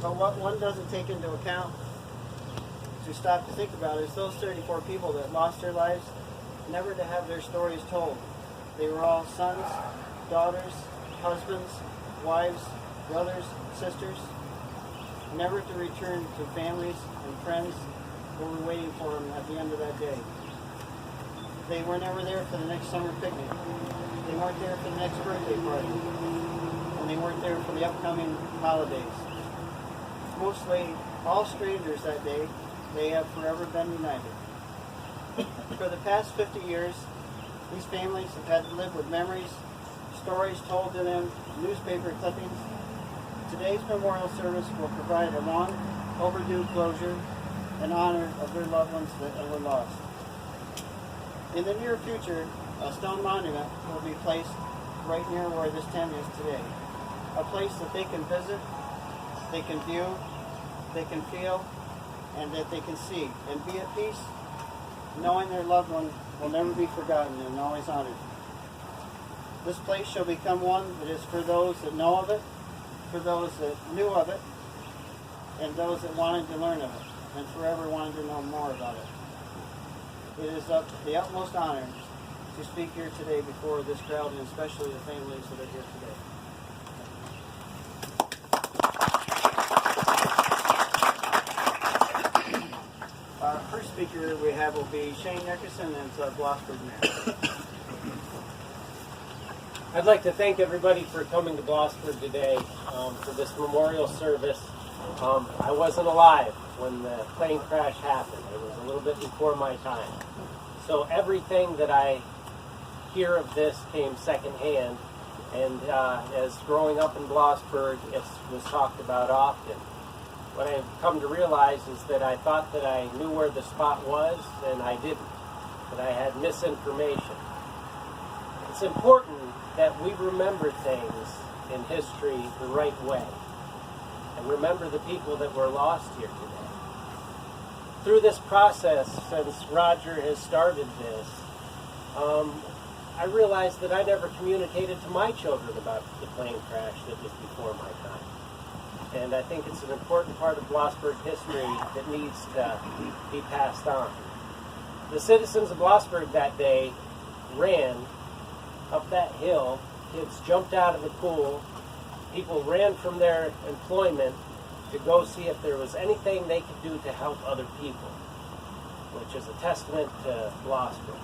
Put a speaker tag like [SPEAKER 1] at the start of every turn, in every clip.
[SPEAKER 1] But what one doesn't take into account, to stop to think about, is those 34 people that lost their lives, never to have their stories told. They were all sons, daughters, husbands, wives, brothers, sisters, never to return to families and friends who were waiting for them at the end of that day. They were never there for the next summer picnic. They weren't there for the next birthday party. And they weren't there for the upcoming holidays. Mostly all strangers that day, they have forever been united. For the past 50 years, these families have had to live with memories, stories told to them, newspaper clippings. Today's memorial service will provide a long overdue closure and honor of their loved ones that were lost. In the near future, a stone monument will be placed right near where this tent is today. A place that they can visit, they can view, they can feel, and that they can see, and be at peace, knowing their loved one will never be forgotten and always honored. This place shall become one that is for those that know of it, for those that knew of it, and those that wanted to learn of it, and forever wanted to know more about it. It is of the utmost honor to speak here today before this crowd, and especially the families that are here today. Our first speaker we have will be Shane Nickerson, and it's our Blossburg mayor.
[SPEAKER 2] I'd like to thank everybody for coming to Blossburg today for this memorial service. I wasn't alive when the plane crash happened. It was a little bit before my time. So everything that I hear of this came secondhand. And as growing up in Blossburg, it was talked about often. What I've come to realize is that I thought that I knew where the spot was, and I didn't. That I had misinformation. It's important that we remember things in history the right way, and remember the people that were lost here today. Through this process, since Roger has started this, I realized that I never communicated to my children about the plane crash that was before my time. And I think it's an important part of Blossburg history that needs to be passed on. The citizens of Blossburg that day ran up that hill. Kids jumped out of the pool. People ran from their employment to go see if there was anything they could do to help other people, which is a testament to Blossburg.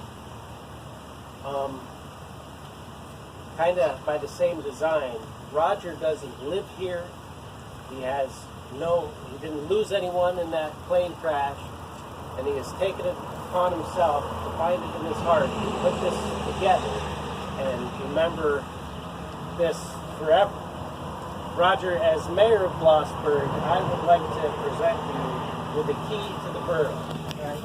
[SPEAKER 2] Kind of by the same design, Roger doesn't live here. He didn't lose anyone in that plane crash, and he has taken it upon himself to find it in his heart to put this together and remember this forever. Roger, as mayor of Blossburg, I would like to present you with the key to the borough. Right?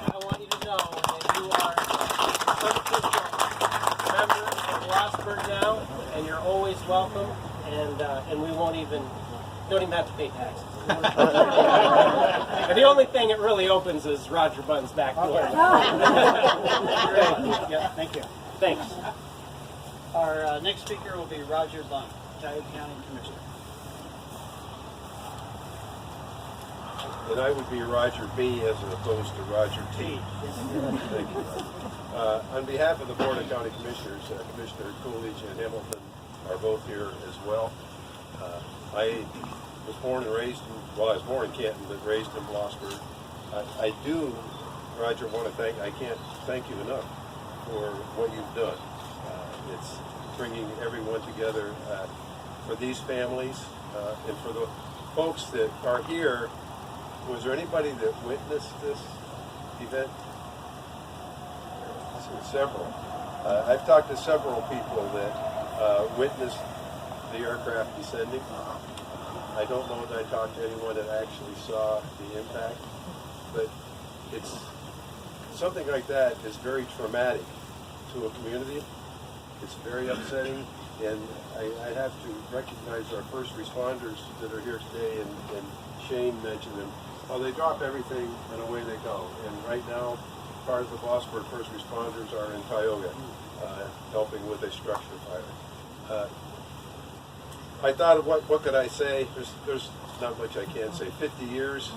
[SPEAKER 2] I want you to know that you are an official member of Blossburg now, and you're always welcome, and we don't even have to pay taxes. And the only thing it really opens is Roger Bunn's back door.
[SPEAKER 1] Okay. Yeah, thank you.
[SPEAKER 2] Thanks.
[SPEAKER 1] Our next speaker will be Roger Bunn, Tioga County Commissioner.
[SPEAKER 3] And I would be Roger B. as opposed to Roger T. Thank you. On behalf of the Board of County Commissioners, Commissioner Coolidge and Hamilton are both here as well. I was born and raised I was born in Canton, but raised in Blossburg. I do, Roger, I can't thank you enough for what you've done. It's bringing everyone together for these families and for the folks that are here. Was there anybody that witnessed this event? Several. I've talked to several people that witnessed the aircraft descending. I don't know that I talked to anyone that actually saw the impact, but it's something like that is very traumatic to a community. It's very upsetting, and I have to recognize our first responders that are here today, and Shane mentioned them. Well, they drop everything and away they go. And right now, part of the Blossburg first responders are in Tioga, helping with a structure fire. I thought of what could I say. There's not much I can say. 50 years.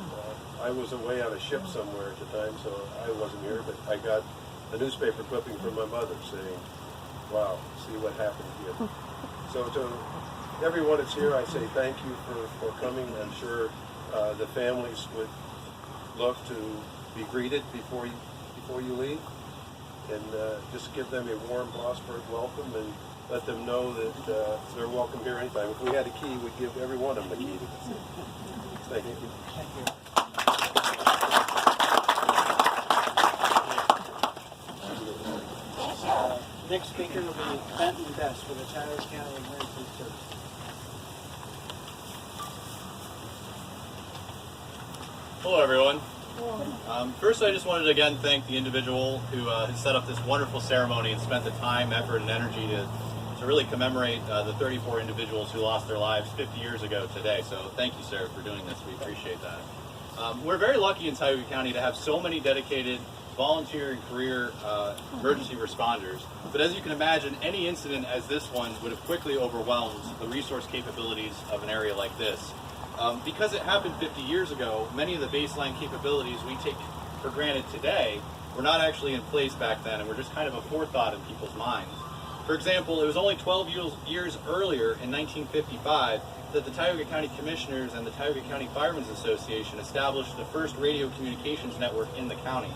[SPEAKER 3] I was away on a ship somewhere at the time, so I wasn't here. But I got a newspaper clipping from my mother saying, "Wow, see what happened here." So to everyone that's here, I say thank you for coming. I'm sure the families would love to be greeted before you leave, and just give them a warm Blossburg welcome and let them know that they're welcome here anytime. If we had a key, we'd give every one of them a key. Thank you.
[SPEAKER 1] Thank you. Next speaker will be Benton Best for the Tioga County Emergency Service.
[SPEAKER 4] Hello, everyone. First, I just wanted to again thank the individual who has set up this wonderful ceremony and spent the time, effort, and energy to really commemorate the 34 individuals who lost their lives 50 years ago today. So thank you, sir, for doing this. We appreciate that. We're very lucky in Tioga County to have so many dedicated volunteer and career emergency responders. But as you can imagine, any incident as this one would have quickly overwhelmed the resource capabilities of an area like this. Because it happened 50 years ago, many of the baseline capabilities we take for granted today were not actually in place back then, and were just kind of a forethought in people's minds. For example, it was only 12 years earlier, in 1955, that the Tioga County Commissioners and the Tioga County Firemen's Association established the first radio communications network in the county.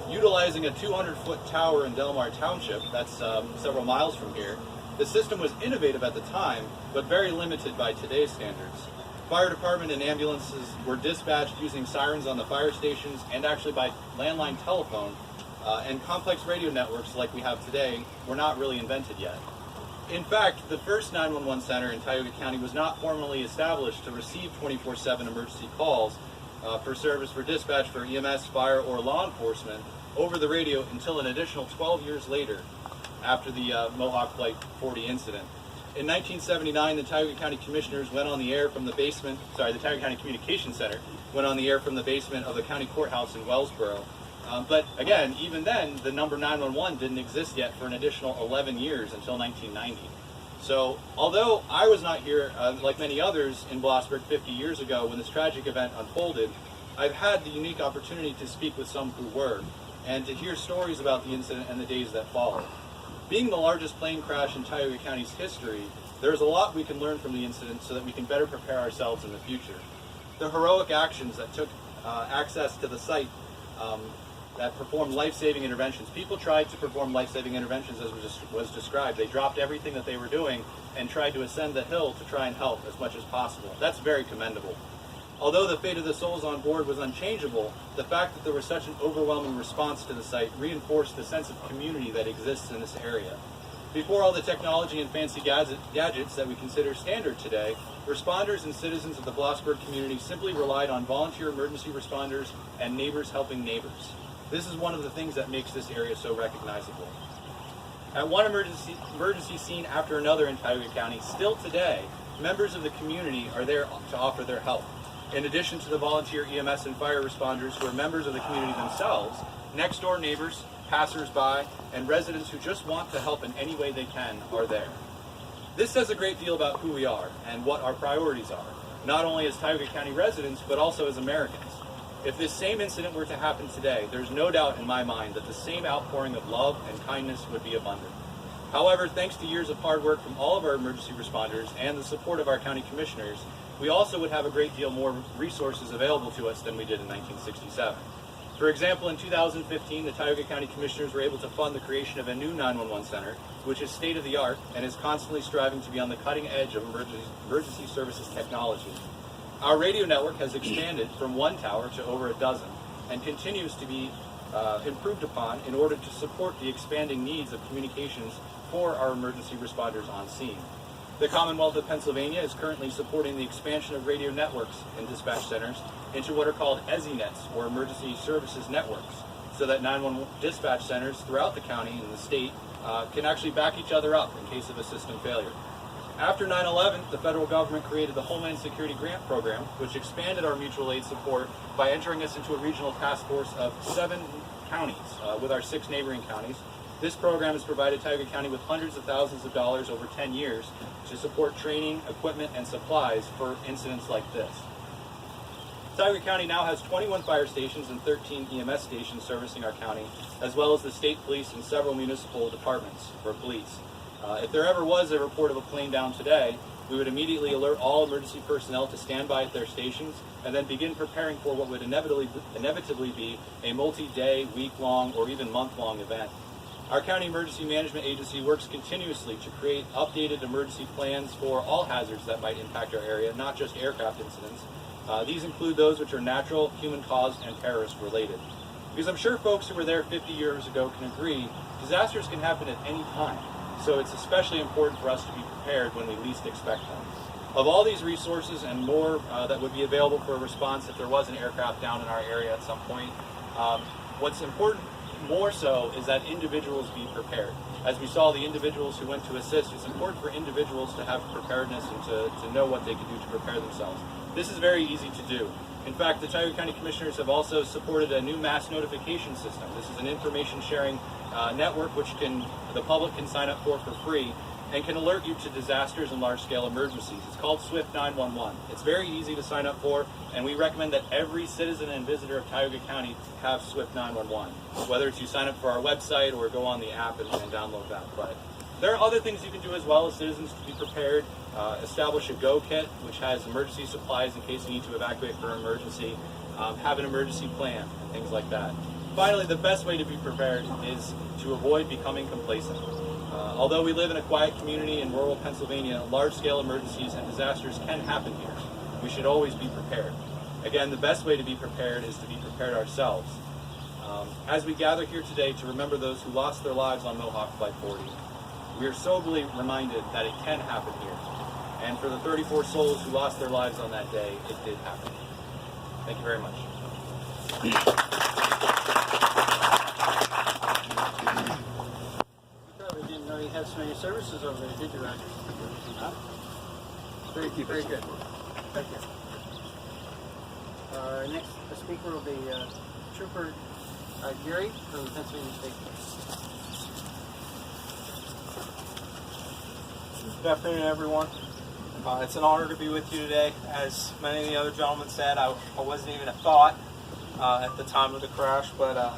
[SPEAKER 4] Utilizing a 200-foot tower in Delmar Township, that's several miles from here, the system was innovative at the time, but very limited by today's standards. Fire department and ambulances were dispatched using sirens on the fire stations and actually by landline telephone, and complex radio networks like we have today were not really invented yet. In fact, the first 911 center in Tioga County was not formally established to receive 24/7 emergency calls for service for dispatch for EMS, fire, or law enforcement over the radio until an additional 12 years later, after the Mohawk Flight 40 incident. In 1979, the Tioga County Commissioners went on the air from the basement, the Tioga County Communications Center went on the air from the basement of the county courthouse in Wellsboro. But again, even then, the number 911 didn't exist yet for an additional 11 years until 1990. So, although I was not here, like many others in Blossburg 50 years ago when this tragic event unfolded, I've had the unique opportunity to speak with some who were, and to hear stories about the incident and the days that followed. Being the largest plane crash in Tioga County's history, there's a lot we can learn from the incident so that we can better prepare ourselves in the future. The heroic actions that took access to the site that performed life-saving interventions. People tried to perform life-saving interventions as was described. They dropped everything that they were doing and tried to ascend the hill to try and help as much as possible. That's very commendable. Although the fate of the souls on board was unchangeable, the fact that there was such an overwhelming response to the site reinforced the sense of community that exists in this area. Before all the technology and fancy gadgets that we consider standard today, responders and citizens of the Blossburg community simply relied on volunteer emergency responders and neighbors helping neighbors. This is one of the things that makes this area so recognizable. At one emergency scene after another in Tioga County, still today, members of the community are there to offer their help. In addition to the volunteer EMS and fire responders who are members of the community themselves, next-door neighbors, passers-by, and residents who just want to help in any way they can are there. This says a great deal about who we are and what our priorities are, not only as Tioga County residents, but also as Americans. If this same incident were to happen today, there's no doubt in my mind that the same outpouring of love and kindness would be abundant. However, thanks to years of hard work from all of our emergency responders and the support of our county commissioners, we also would have a great deal more resources available to us than we did in 1967. For example, in 2015, the Tioga County Commissioners were able to fund the creation of a new 911 center, which is state-of-the-art and is constantly striving to be on the cutting edge of emergency services technology. Our radio network has expanded from one tower to over a dozen and continues to be improved upon in order to support the expanding needs of communications for our emergency responders on scene. The Commonwealth of Pennsylvania is currently supporting the expansion of radio networks and dispatch centers into what are called EZNets, or Emergency Services Networks, so that 911 dispatch centers throughout the county and the state can actually back each other up in case of a system failure. After 9/11, the federal government created the Homeland Security Grant Program, which expanded our mutual aid support by entering us into a regional task force of 7 counties with our 6 neighboring counties, This program has provided Tioga County with hundreds of thousands of dollars over 10 years to support training, equipment, and supplies for incidents like this. Tioga County now has 21 fire stations and 13 EMS stations servicing our county, as well as the state police and several municipal departments for police. If there ever was a report of a plane down today, we would immediately alert all emergency personnel to stand by at their stations and then begin preparing for what would inevitably be a multi-day, week-long, or even month-long event. Our County Emergency Management Agency works continuously to create updated emergency plans for all hazards that might impact our area, not just aircraft incidents. These include those which are natural, human-caused, and terrorist-related. Because I'm sure folks who were there 50 years ago can agree, disasters can happen at any time. So it's especially important for us to be prepared when we least expect them. Of all these resources and more that would be available for a response if there was an aircraft down in our area at some point, what's important more so is that individuals be prepared. As we saw the individuals who went to assist, it's important for individuals to have preparedness and to know what they can do to prepare themselves. This is very easy to do. In fact, the Tioga County Commissioners have also supported a new mass notification system. This is an information sharing network which the public can sign up for free and can alert you to disasters and large-scale emergencies. It's called Swift 911. It's very easy to sign up for, and we recommend that every citizen and visitor of Tioga County have Swift 911, whether it's you sign up for our website or go on the app and download that. But there are other things you can do as well as citizens to be prepared. Establish a go kit, which has emergency supplies in case you need to evacuate for an emergency. Have an emergency plan, and things like that. Finally, the best way to be prepared is to avoid becoming complacent. Although we live in a quiet community in rural Pennsylvania, large-scale emergencies and disasters can happen here. We should always be prepared. Again, the best way to be prepared is to be prepared ourselves. As we gather here today to remember those who lost their lives on Mohawk Flight 40, we are soberly reminded that it can happen here. And for the 34 souls who lost their lives on that day, it did happen. Thank you very much.
[SPEAKER 1] Didn't know you had so many services over there, did you, Roger? Huh? Very good. Thank you. Our next speaker will be Trooper Gary from Pennsylvania State Police.
[SPEAKER 5] Good afternoon, everyone. It's an honor to be with you today. As many of the other gentlemen said, I wasn't even a thought at the time of the crash, but I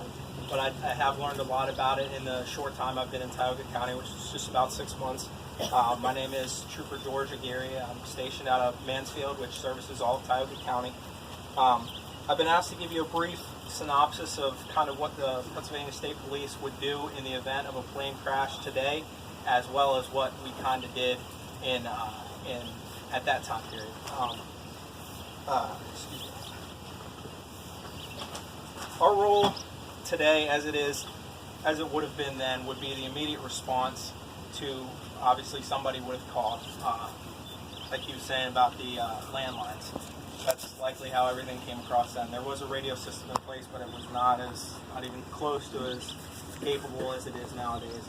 [SPEAKER 5] have learned a lot about it in the short time I've been in Tioga County, which is just about 6 months. My name is Trooper George Aguirre. I'm stationed out of Mansfield, which services all of Tioga County. I've been asked to give you a brief synopsis of kind of what the Pennsylvania State Police would do in the event of a plane crash today, as well as what we kind of did at that time period. Excuse me. Our role today, as it would have been then, would be the immediate response to, obviously somebody would have called, like you were saying about the landlines. That's likely how everything came across then. There was a radio system in place, but it was not even close to as capable as it is nowadays.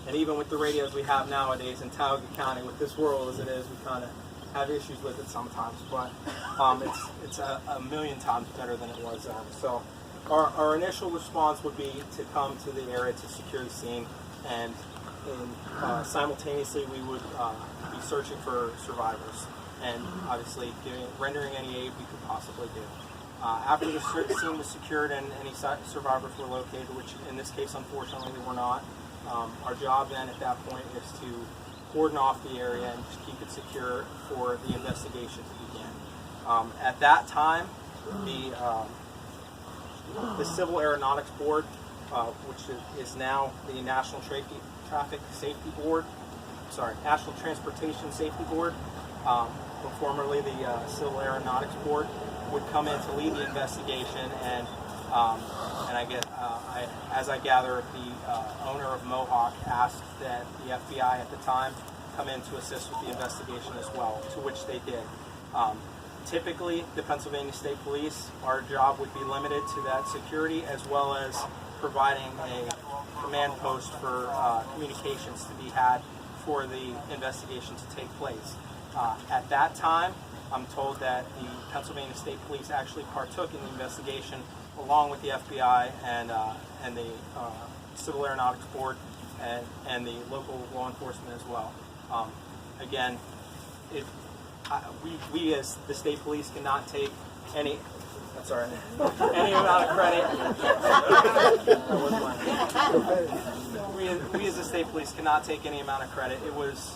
[SPEAKER 5] And even with the radios we have nowadays in Tioga County, with this world as it is, we kind of have issues with it sometimes. But it's a million times better than it was then. So our initial response would be to come to the area to secure the scene, and simultaneously we would be searching for survivors, and obviously rendering any aid we could possibly do. After the scene was secured and any survivors were located, which in this case unfortunately they were not, our job then at that point is to cordon off the area and just keep it secure for the investigation to begin. At that time, the Civil Aeronautics Board, which is now the National National Transportation Safety Board, but formerly the Civil Aeronautics Board, would come in to lead the investigation, and as I gather, the owner of Mohawk asked that the FBI at the time come in to assist with the investigation as well, to which they did. Typically, the Pennsylvania State Police, our job would be limited to that security, as well as providing a command post for communications to be had for the investigation to take place. At that time, I'm told that the Pennsylvania State Police actually partook in the investigation along with the FBI and the Civil Aeronautics Board and the local law enforcement as well. Again, we as the state police cannot take any. That's all right. Any amount of credit. We as the state police cannot take any amount of credit. It was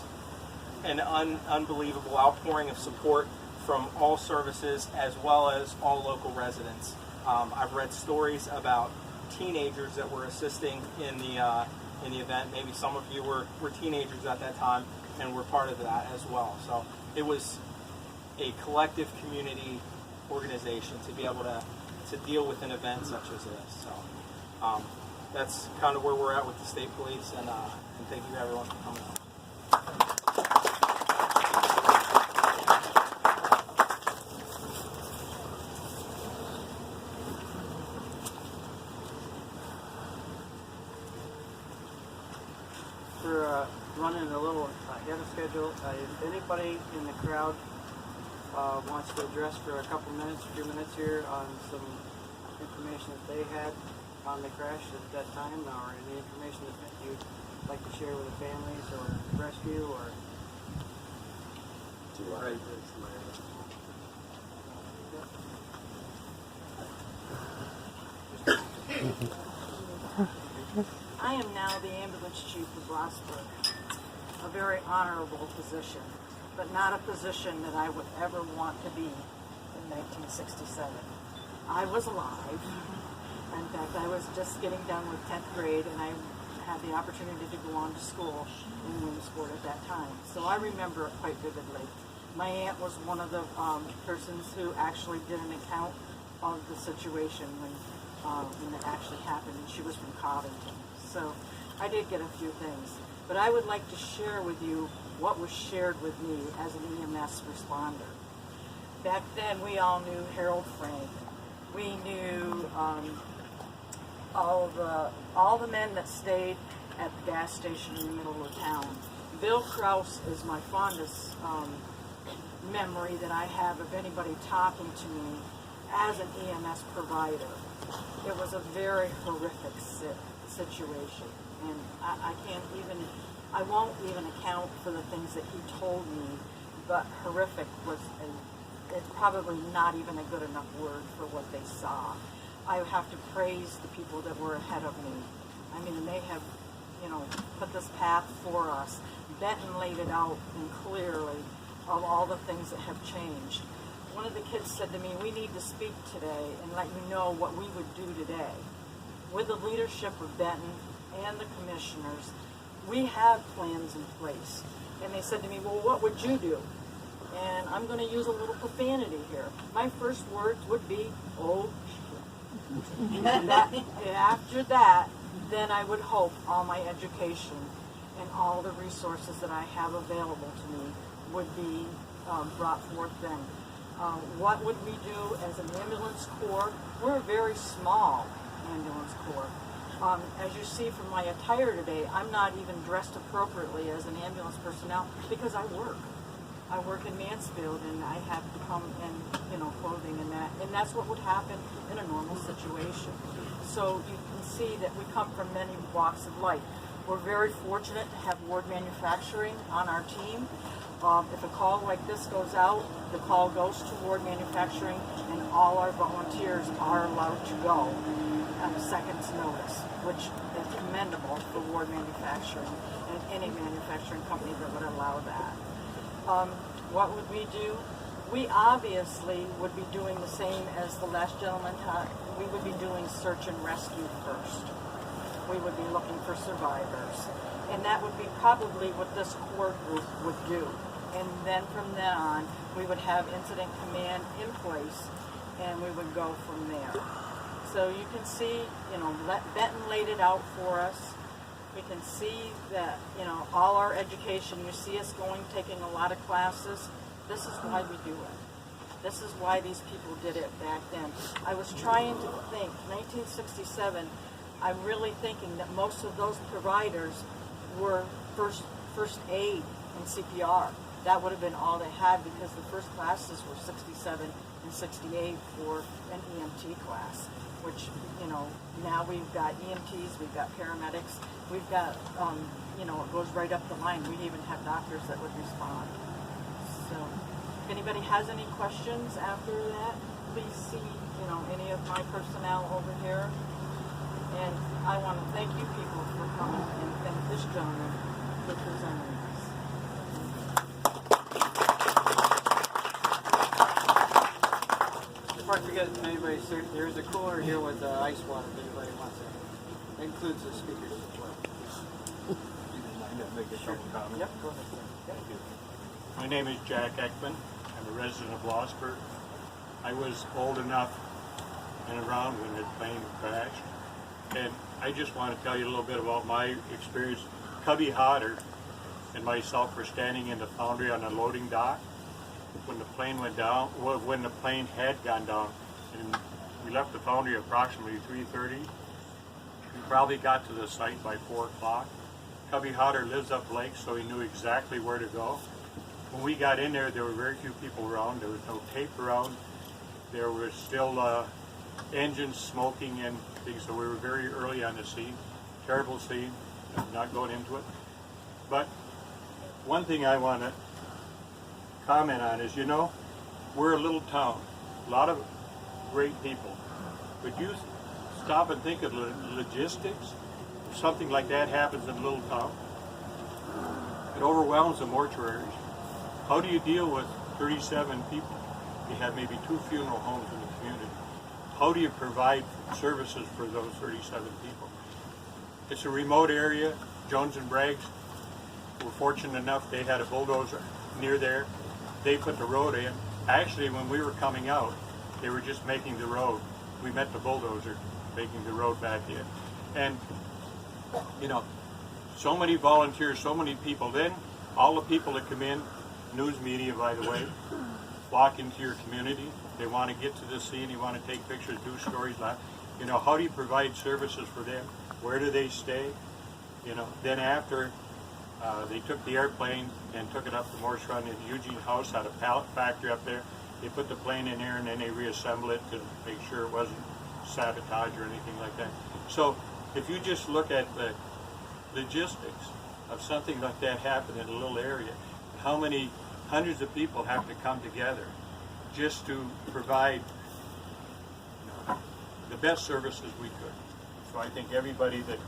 [SPEAKER 5] an unbelievable outpouring of support from all services as well as all local residents. I've read stories about teenagers that were assisting in the event. Maybe some of you were teenagers at that time and were part of that as well. So it was a collective community organization to be able to deal with an event such as this. So that's kind of where we're at with the state police, and thank you everyone for coming out.
[SPEAKER 1] We're running a little ahead of schedule. If anybody in the crowd wants to address for a few minutes here on some information that they had on the crash at that time, or any information that you'd like to share with the families or rescue, or
[SPEAKER 6] I am now the ambulance chief of Blossburg, a very honorable position, but not a position that I would ever want to be in 1967. I was alive. In fact, I was just getting done with 10th grade, and I had the opportunity to go on to school in Blossburg at that time. So I remember it quite vividly. My aunt was one of the persons who actually did an account of the situation when it actually happened, and she was from Covington. So I did get a few things. But I would like to share with you what was shared with me as an EMS responder. Back then, we all knew Harold Frank. We knew all the men that stayed at the gas station in the middle of town. Bill Krause is my fondest memory that I have of anybody talking to me as an EMS provider. It was a very horrific situation, and I won't even account for the things that he told me, but horrific was it's probably not even a good enough word for what they saw. I have to praise the people that were ahead of me. I mean, they have, put this path for us. Benton laid it out and clearly of all the things that have changed. One of the kids said to me, we need to speak today and let you know what we would do today. With the leadership of Benton and the commissioners, we have plans in place. And they said to me, well, what would you do? And I'm going to use a little profanity here. My first words would be, oh, shit. And after that, then I would hope all my education and all the resources that I have available to me would be brought forth then. What would we do as an ambulance corps? We're a very small ambulance corps. As you see from my attire today, I'm not even dressed appropriately as an ambulance personnel because I work. I work in Mansfield, and I have to come in, clothing and that's what would happen in a normal situation. So you can see that we come from many walks of life. We're very fortunate to have Ward Manufacturing on our team. If a call like this goes out, the call goes to Ward Manufacturing, and all our volunteers are allowed to go on a second's notice, which is commendable for Ward Manufacturing and any manufacturing company that would allow that. What would we do? We obviously would be doing the same as the last gentleman taught. We would be doing search and rescue first. We would be looking for survivors. And that would be probably what this core group would do. And then from then on, we would have incident command in place, and we would go from there. So you can see, Benton laid it out for us. We can see that, all our education, you see us taking a lot of classes. This is why we do it. This is why these people did it back then. I was trying to think, 1967, I'm really thinking that most of those providers were first aid and CPR. that would have been all they had, because the first classes were 67 and 68 for an EMT class, which, you know, now we've got EMTs, we've got paramedics, we've got, you know, it goes right up the line. We even have doctors that would respond. So if anybody has any questions after that, please see, you know, any of my personnel over here. And I want to thank you people for coming, and thank this gentleman for presenting this.
[SPEAKER 1] Before I forget, if anybody, there's a cooler here with ice water if anybody wants it. That includes the speakers as well.
[SPEAKER 7] Make a couple comments.
[SPEAKER 1] Yep, go ahead, sir.
[SPEAKER 7] Thank you. My name is Jack Ekman. I'm a resident of Blossburg. I was old enough and around when the plane crashed. And I just want to tell you a little bit about my experience. Cubby Hodder and myself were standing in the foundry on the loading dock when the plane went down, well, when the plane had gone down. And we left the foundry approximately 3:30. We probably got to the site by 4 o'clock. Cubby Hodder lives up lake, so he knew exactly where to go. When we got in there, there were very few people around. There was no tape around. There was still engines smoking and things, so we were very early on the scene. Terrible scene, I'm not going into it. But one thing I want to comment on is, you know, we're a little town, a lot of great people. But you stop and think of logistics. If something like that happens in a little town, it overwhelms the mortuaries. How do you deal with 37 people? You have maybe 2 funeral homes in the community. How do you provide services for those 37 people? It's a remote area. Jones and Braggs were fortunate enough, they had a bulldozer near there. They put the road in. Actually, when we were coming out, they were just making the road. We met the bulldozer making the road back in. And, you know, so many volunteers, so many people. Then all the people that come in, news media, by the way, flock into your community. They want to get to the scene. They want to take pictures, do stories. You know, how do you provide services for them? Where do they stay? You know, then after they took the airplane and took it up to Morse Run in Eugene House, had a pallet factory up there. They put the plane in there and then they reassemble it to make sure it wasn't sabotage or anything like that. So if you just look at the logistics of something like that happening in a little area, how many hundreds of people have to come together just to provide, you know, the best services we could. So I think everybody that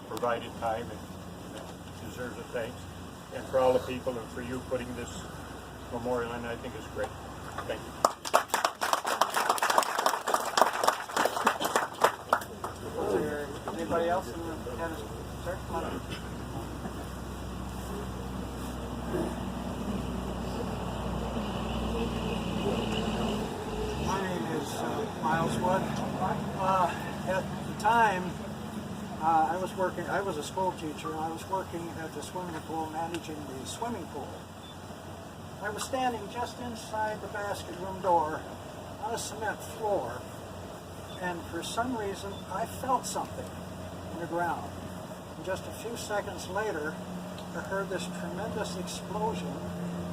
[SPEAKER 7] provided time and deserves a thanks. And for all the people and for you putting this memorial in, I think it's great. Thank you.
[SPEAKER 1] Is there anybody else in the tennis? Sir, come on up.
[SPEAKER 8] My name is Miles Wood. At the time, I was a school teacher. I was working at the swimming pool, managing the swimming pool. I was standing just inside the basket room door on a cement floor, and for some reason, I felt something in the ground. And just a few seconds later, I heard this tremendous explosion,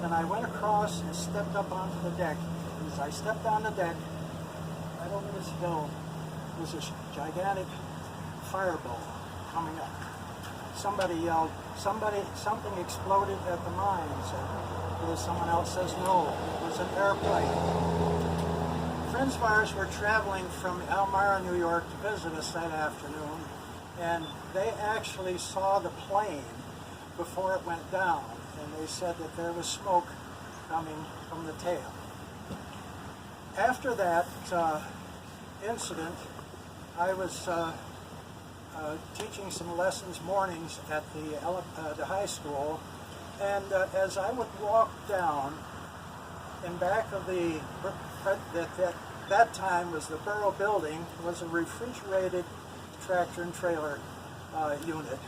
[SPEAKER 8] and I went across and stepped up onto the deck. And as I stepped on the deck, right over this hill was this gigantic fireball coming up. Somebody yelled, something exploded at the mines. And someone else says, no, it was an airplane. Friends of ours were traveling from Elmira, New York to visit us that afternoon, and they actually saw the plane before it went down, and they said that there was smoke coming from the tail. After that incident, I was teaching some lessons mornings at the high school, and as I would walk down, in back of that time was the Borough Building, was a refrigerated tractor and trailer unit.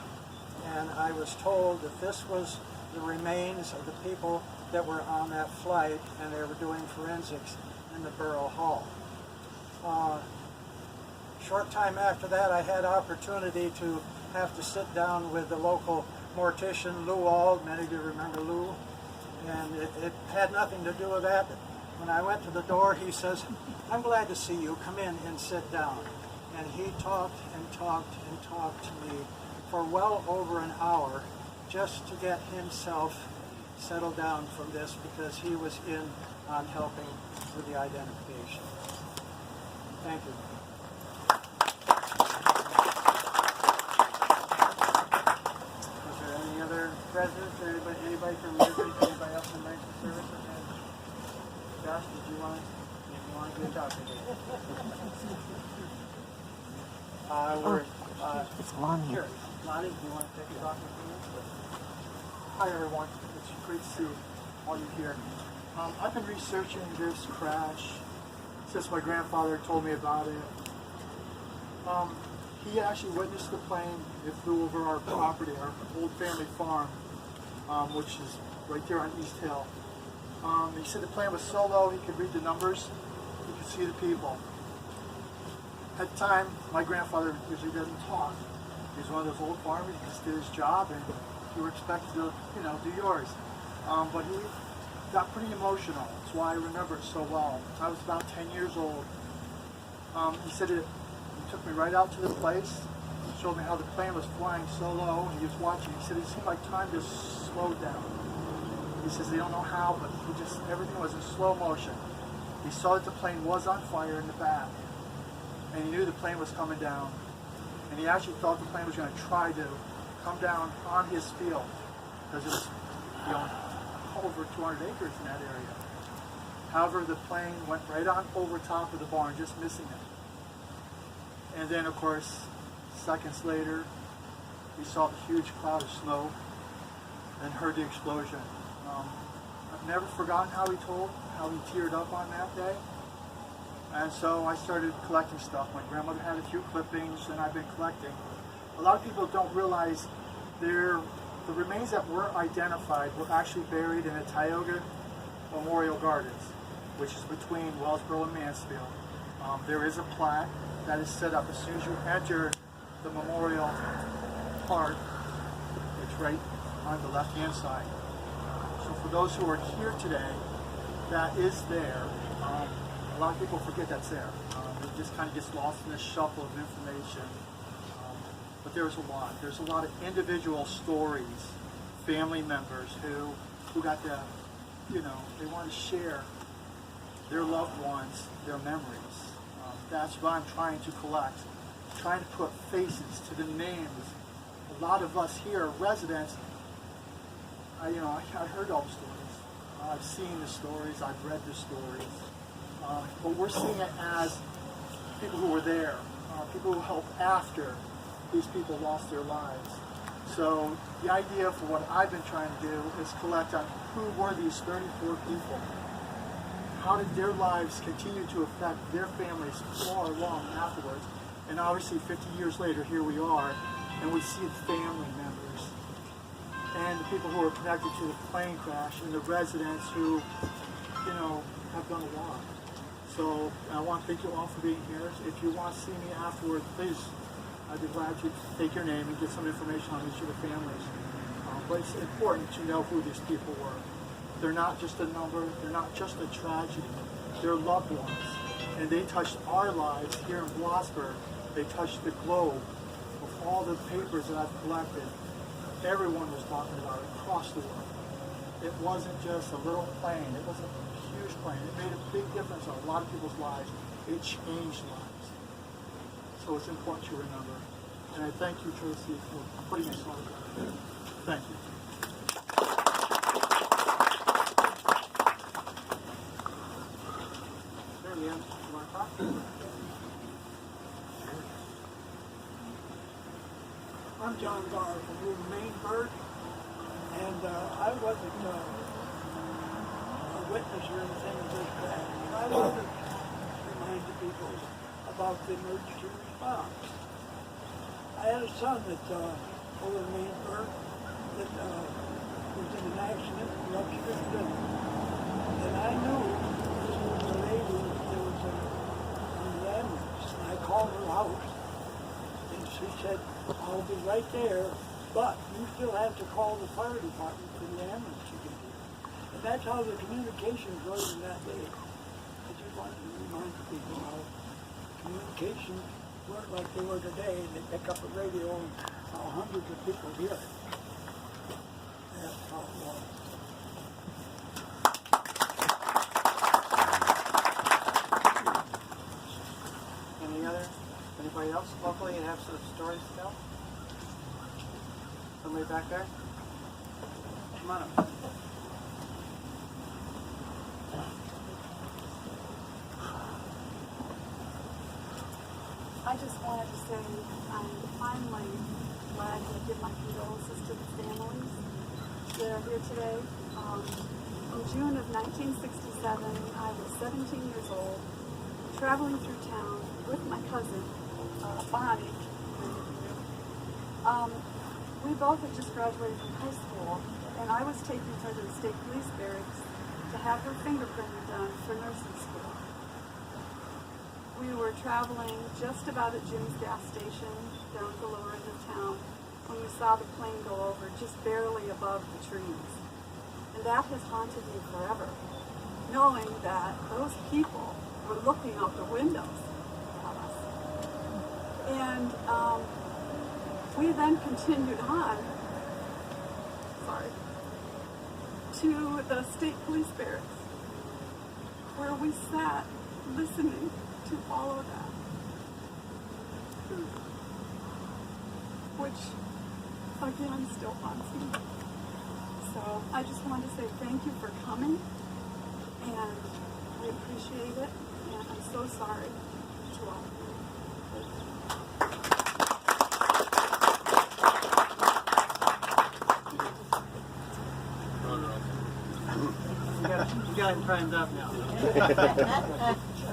[SPEAKER 8] And I was told that this was the remains of the people that were on that flight, and they were doing forensics in the Borough Hall. Short time after that, I had opportunity to have to sit down with the local mortician, Lou Auld. Many of you remember Lou. And it had nothing to do with that. When I went to the door, he says, "I'm glad to see you. Come in and sit down." And he talked and talked and talked to me for well over an hour just to get himself settled down from this, because he was in on helping with the identification. Thank you.
[SPEAKER 1] Was there any other presidents or anybody from anybody else in the service? Josh, did you want to get talking to me?
[SPEAKER 6] It's Lonnie.
[SPEAKER 1] Sure. Lonnie, do you want to take a talk with me?
[SPEAKER 9] Hi everyone, it's great to see all you here. I've been researching this crash since my grandfather told me about it. He actually witnessed the plane. It flew over our property, our old family farm, which is right there on East Hill. He said the plane was so low he could read the numbers, he could see the people. At the time, my grandfather usually doesn't talk. He's one of those old farmers, he just did his job, and you were expected to, do yours. But he got pretty emotional. That's why I remember it so well. I was about 10 years old. He said he took me right out to the place, showed me how the plane was flying so low, and he was watching. He said it seemed like time just slowed down. He says they don't know how, but everything was in slow motion. He saw that the plane was on fire in the back, and he knew the plane was coming down. And he actually thought the plane was going to try to come down on his field, because it was over 200 acres in that area. However, the plane went right on over top of the barn, just missing it. And then, of course, seconds later, we saw the huge cloud of smoke and heard the explosion. I've never forgotten how he teared up on that day. And so I started collecting stuff. My grandmother had a few clippings, and I've been collecting. A lot of people don't realize the remains that were identified were actually buried in the Tioga Memorial Gardens, which is between Wellsboro and Mansfield. There is a plaque that is set up as soon as you enter the memorial park. It's right on the left-hand side. So for those who are here today, that is there. A lot of people forget that's there. It just kind of gets lost in the shuffle of information. But there's a lot. There's a lot of individual stories, family members who got to, they want to share their loved ones, their memories. That's what I'm trying to collect, trying to put faces to the names. A lot of us here, residents, I heard all the stories. I've seen the stories, I've read the stories. But we're seeing it as people who were there, people who helped after these people lost their lives. So the idea for what I've been trying to do is collect on who were these 34 people. How did their lives continue to affect their families far long afterwards? And obviously 50 years later, here we are, and we see the family members and the people who are connected to the plane crash and the residents who, have done a lot. So I want to thank you all for being here. If you want to see me afterward, please, I'd be glad to take your name and get some information on each of the families. But it's important to know who these people were. They're not just a number, they're not just a tragedy, they're loved ones. And they touched our lives here in Blossburg. They touched the globe. Of all the papers that I've collected, everyone was talking about it across the world. It wasn't just a little plane, it was a huge plane. It made a big difference in a lot of people's lives. It changed lives. So it's important to remember. And I thank you, Tracy, for putting us on. Thank you.
[SPEAKER 1] There, Leanne, you want to talk?
[SPEAKER 8] I'm John Garr from Mainburg, and I wasn't a witness or anything of this crash. I wanted to remind the people about the emergency response. I had a son that over in Mainburg that was in an accident in Blossburg, and I knew this was a lady that was on the ambulance, and I called her house. She said, I'll be right there, but you still have to call the fire department for the ambulance to get here.
[SPEAKER 10] But that's how the communications was in that day. I just wanted to remind people how communications weren't like they were today. They pick up a radio and how hundreds of people hear it. That's how it was.
[SPEAKER 1] Anybody else locally and have some stories to tell? Somebody back there? Come on up.
[SPEAKER 11] I just wanted to say I'm finally glad to give my condolences to the families that are here today. In June of 1967, I was 17 years old, traveling through town with my cousin, Bonnie. We both had just graduated from high school, and I was taking her to the state police barracks to have her fingerprinting done for nursing school. We were traveling just about at Jim's gas station down at the lower end of town when we saw the plane go over just barely above the trees. And that has haunted me forever, knowing that those people were looking out the windows at us. And we then continued on, to the state police barracks, where we sat listening to all of that, which again still haunts me. So I just wanted to say thank you for coming, and I appreciate it, and I'm so sorry to all of you.
[SPEAKER 1] You got him primed up now.